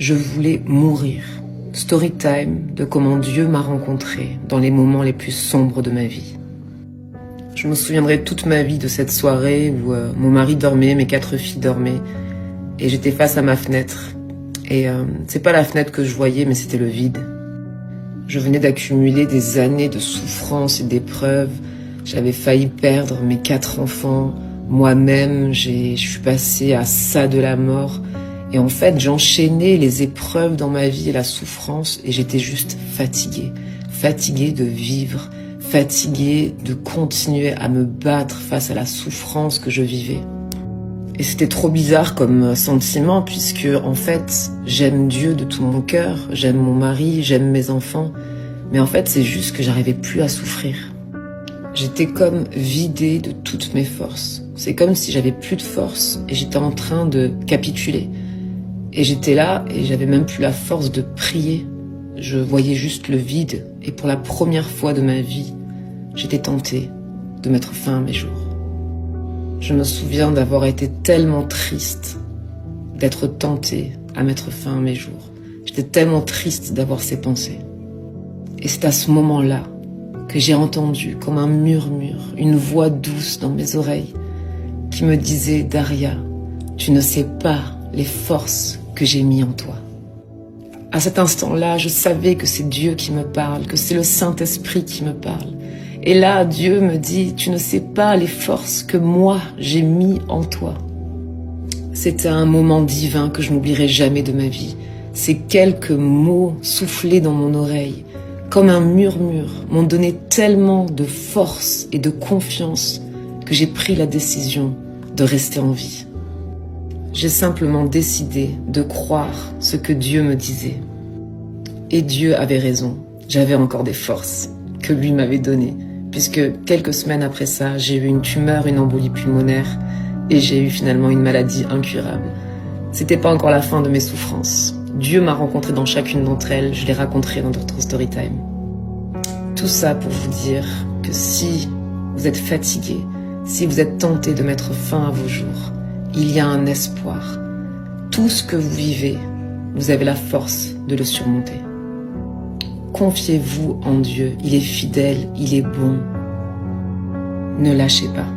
Je voulais mourir. Story time de comment Dieu m'a rencontré dans les moments les plus sombres de ma vie. Je me souviendrai toute ma vie de cette soirée où mon mari dormait, mes 4 filles dormaient, et j'étais face à ma fenêtre. Et c'est pas la fenêtre que je voyais, mais c'était le vide. Je venais d'accumuler des années de souffrance et d'épreuves. J'avais failli perdre mes 4 enfants. Moi-même, je suis passée à ça de la mort. Et en fait, j'enchaînais les épreuves dans ma vie et la souffrance, et j'étais juste fatiguée. Fatiguée de vivre, fatiguée de continuer à me battre face à la souffrance que je vivais. Et c'était trop bizarre comme sentiment, puisque en fait, j'aime Dieu de tout mon cœur, j'aime mon mari, j'aime mes enfants, mais en fait, c'est juste que j'arrivais plus à souffrir. J'étais comme vidée de toutes mes forces. C'est comme si j'avais plus de force et j'étais en train de capituler. Et j'étais là et j'avais même plus la force de prier. Je voyais juste le vide, et pour la première fois de ma vie, j'étais tentée de mettre fin à mes jours. Je me souviens d'avoir été tellement triste, d'être tentée à mettre fin à mes jours. J'étais tellement triste d'avoir ces pensées. Et c'est à ce moment-là que j'ai entendu comme un murmure, une voix douce dans mes oreilles qui me disait « Daria, tu ne sais pas les forces que j'ai mis en toi ». À cet instant-là, je savais que c'est Dieu qui me parle, que c'est le Saint-Esprit qui me parle. Et là, Dieu me dit, tu ne sais pas les forces que moi, j'ai mis en toi. C'était un moment divin que je n'oublierai jamais de ma vie. Ces quelques mots soufflés dans mon oreille, comme un murmure, m'ont donné tellement de force et de confiance que j'ai pris la décision de rester en vie. J'ai simplement décidé de croire ce que Dieu me disait. Et Dieu avait raison. J'avais encore des forces que lui m'avait données, puisque quelques semaines après ça, j'ai eu une tumeur, une embolie pulmonaire, et j'ai eu finalement une maladie incurable. C'était pas encore la fin de mes souffrances. Dieu m'a rencontré dans chacune d'entre elles, je les raconterai dans d'autres storytime. Tout ça pour vous dire que si vous êtes fatigué, si vous êtes tenté de mettre fin à vos jours, il y a un espoir. Tout ce que vous vivez, vous avez la force de le surmonter. Confiez-vous en Dieu, il est fidèle, il est bon. Ne lâchez pas.